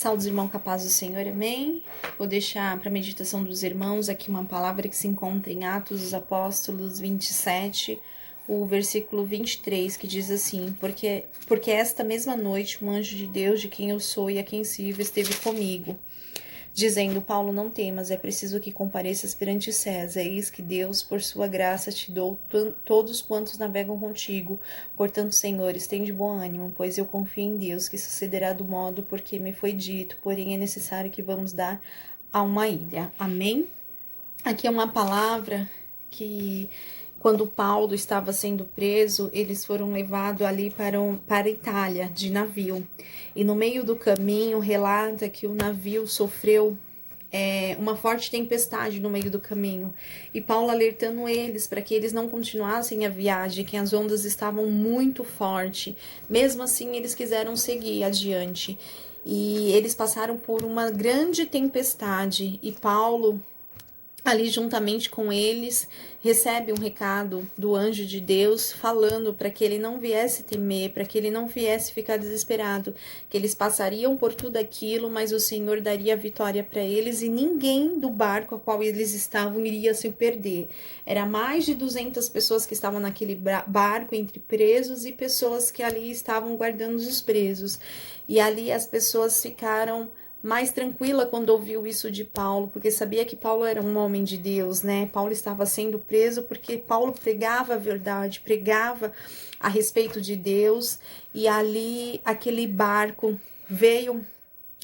Saúde, irmão, com a paz do Senhor, amém? Vou deixar para a meditação dos irmãos aqui uma palavra que se encontra em Atos dos Apóstolos 27, o versículo 23, que diz assim: porque esta mesma noite um anjo de Deus, de quem eu sou e a quem sirvo, esteve comigo, dizendo: Paulo, não temas, é preciso que compareças perante César. Eis que Deus, por sua graça, te dou todos quantos navegam contigo. Portanto, senhores, tende bom ânimo, pois eu confio em Deus, que sucederá do modo porque me foi dito. Porém, é necessário que vamos dar a uma ilha. Amém? Aqui é uma palavra que, quando Paulo estava sendo preso, eles foram levados ali para a Itália, de navio. E no meio do caminho, relata que o navio sofreu uma forte tempestade no meio do caminho. E Paulo alertando eles para que eles não continuassem a viagem, que as ondas estavam muito fortes. Mesmo assim, eles quiseram seguir adiante. E eles passaram por uma grande tempestade. E Paulo, ali juntamente com eles, recebe um recado do anjo de Deus falando para que ele não viesse temer, para que ele não viesse ficar desesperado, que eles passariam por tudo aquilo, mas o Senhor daria a vitória para eles e ninguém do barco a qual eles estavam iria se perder. Era mais de 200 pessoas que estavam naquele barco, entre presos e pessoas que ali estavam guardando os presos. E ali as pessoas ficaram mais tranquila quando ouviu isso de Paulo, porque sabia que Paulo era um homem de Deus, né? Paulo estava sendo preso porque Paulo pregava a verdade, pregava a respeito de Deus, e ali aquele barco veio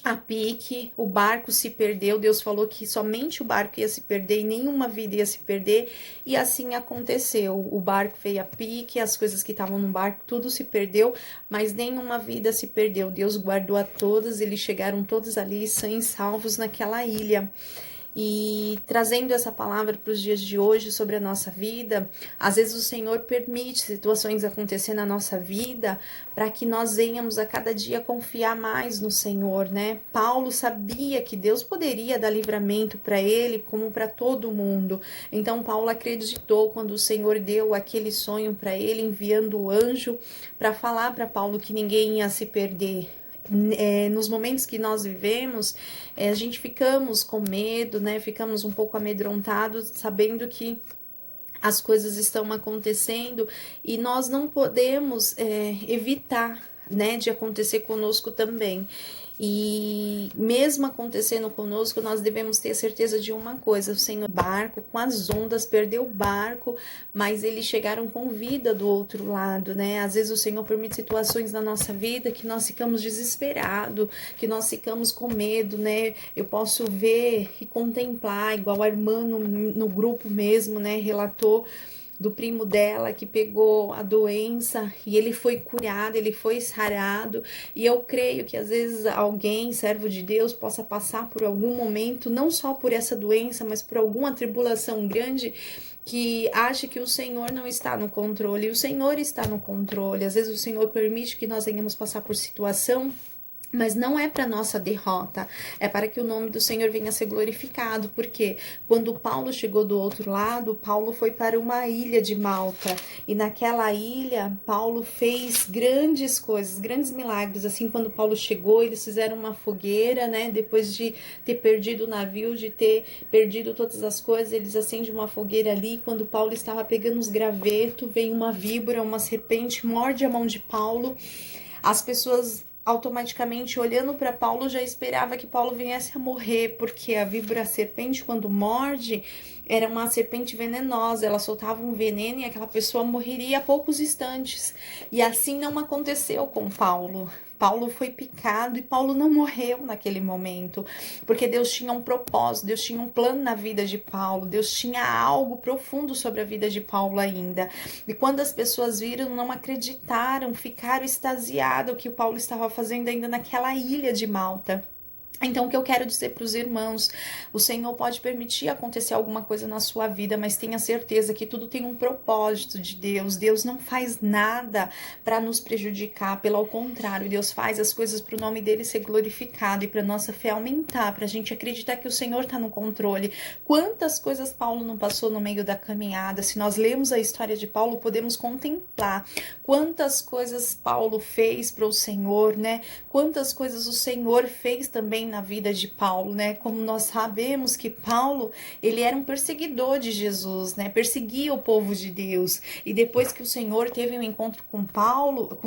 a pique, o barco se perdeu. Deus falou que somente o barco ia se perder e nenhuma vida ia se perder, e assim aconteceu. O barco veio a pique, as coisas que estavam no barco, tudo se perdeu, mas nenhuma vida se perdeu. Deus guardou a todas, eles chegaram todos ali sãos e salvos naquela ilha. E trazendo essa palavra para os dias de hoje sobre a nossa vida, às vezes o Senhor permite situações acontecer na nossa vida para que nós venhamos a cada dia confiar mais no Senhor, né? Paulo sabia que Deus poderia dar livramento para ele, como para todo mundo. Então Paulo acreditou quando o Senhor deu aquele sonho para ele, enviando o anjo para falar para Paulo que ninguém ia se perder. Nos momentos que nós vivemos, a gente ficamos com medo, né? Ficamos um pouco amedrontados, sabendo que as coisas estão acontecendo e nós não podemos evitar, né, de acontecer conosco também. E mesmo acontecendo conosco, nós devemos ter certeza de uma coisa: o Senhor, barco com as ondas, perdeu o barco, mas eles chegaram com vida do outro lado, né? Às vezes o Senhor permite situações na nossa vida que nós ficamos desesperados, que nós ficamos com medo, né? Eu posso ver e contemplar, igual a irmã no grupo mesmo, né, relatou do primo dela que pegou a doença e ele foi curado, ele foi sarado. E eu creio que às vezes alguém, servo de Deus, possa passar por algum momento, não só por essa doença, mas por alguma tribulação grande, que acha que o Senhor não está no controle. E o Senhor está no controle. Às vezes o Senhor permite que nós venhamos passar por situação, mas não é para nossa derrota, é para que o nome do Senhor venha a ser glorificado, porque quando Paulo chegou do outro lado, Paulo foi para uma ilha de Malta, e naquela ilha, Paulo fez grandes coisas, grandes milagres. Assim, quando Paulo chegou, eles fizeram uma fogueira, né, depois de ter perdido o navio, de ter perdido todas as coisas, eles acendem uma fogueira ali. Quando Paulo estava pegando os gravetos, vem uma víbora, uma serpente, morde a mão de Paulo. As pessoas automaticamente olhando para Paulo já esperava que Paulo viesse a morrer, porque a víbora, a serpente, quando morde, era uma serpente venenosa, ela soltava um veneno e aquela pessoa morreria a poucos instantes. E assim não aconteceu com Paulo. Paulo foi picado e Paulo não morreu naquele momento, porque Deus tinha um propósito, Deus tinha um plano na vida de Paulo, Deus tinha algo profundo sobre a vida de Paulo ainda. E quando as pessoas viram, não acreditaram, ficaram extasiadas o que o Paulo estava fazendo ainda naquela ilha de Malta. Então, o que eu quero dizer para os irmãos, o Senhor pode permitir acontecer alguma coisa na sua vida, mas tenha certeza que tudo tem um propósito de Deus. Deus não faz nada para nos prejudicar, pelo contrário, Deus faz as coisas para o nome dele ser glorificado e para nossa fé aumentar, para a gente acreditar que o Senhor está no controle. Quantas coisas Paulo não passou no meio da caminhada? Se nós lemos a história de Paulo, podemos contemplar quantas coisas Paulo fez para o Senhor, né? Quantas coisas o Senhor fez também na vida de Paulo, né? Como nós sabemos que Paulo, ele era um perseguidor de Jesus, né? Perseguia o povo de Deus. E depois que o Senhor teve um encontro com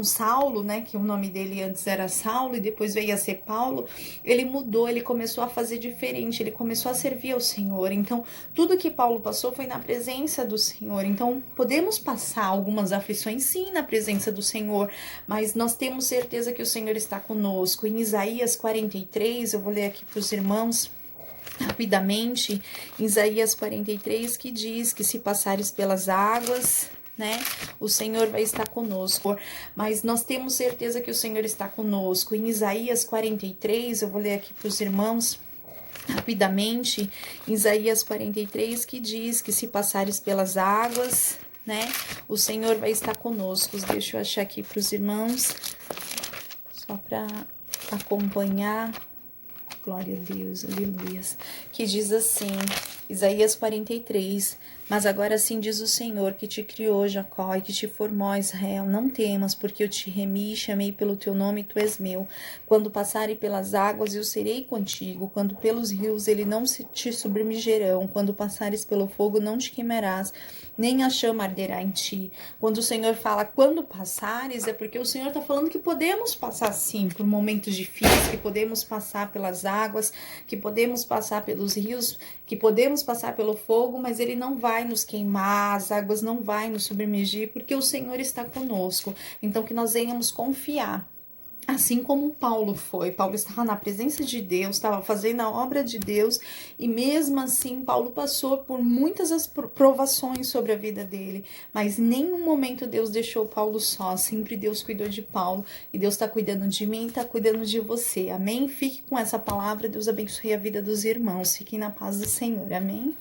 Saulo, né? Que o nome dele antes era Saulo e depois veio a ser Paulo, ele mudou, ele começou a fazer diferente, ele começou a servir ao Senhor. Então, tudo que Paulo passou foi na presença do Senhor. Então, podemos passar algumas aflições, sim, na presença do Senhor, mas nós temos certeza que o Senhor está conosco. Em Isaías 43, eu vou ler aqui para os irmãos rapidamente, Isaías 43, que diz que se passares pelas águas, né, o Senhor vai estar conosco, mas nós temos certeza que o Senhor está conosco. Em Isaías 43, eu vou ler aqui para os irmãos rapidamente, Isaías 43, que diz que se passares pelas águas, né, o Senhor vai estar conosco. Deixa eu achar aqui para os irmãos, só para acompanhar. Glória a Deus, aleluia. Que diz assim, Isaías 43, mas agora assim diz o Senhor, que te criou, Jacó, e que te formou, Israel, não temas, porque eu te remi e chamei pelo teu nome, e tu és meu. Quando passarem pelas águas, eu serei contigo. Quando pelos rios, ele não te submergerão. Quando passares pelo fogo, não te queimarás, nem a chama arderá em ti. Quando o Senhor fala, quando passares, é porque o Senhor está falando que podemos passar sim por momentos difíceis, que podemos passar pelas águas, que podemos passar pelos rios, que podemos passar pelo fogo, mas ele não vai nos queimar, as águas não vai nos submergir, porque o Senhor está conosco. Então, que nós venhamos confiar. Assim como Paulo foi, Paulo estava na presença de Deus, estava fazendo a obra de Deus, e mesmo assim Paulo passou por muitas as provações sobre a vida dele, mas em nenhum momento Deus deixou Paulo só, sempre Deus cuidou de Paulo, e Deus está cuidando de mim, está cuidando de você, amém? Fique com essa palavra, Deus abençoe a vida dos irmãos, fiquem na paz do Senhor, amém?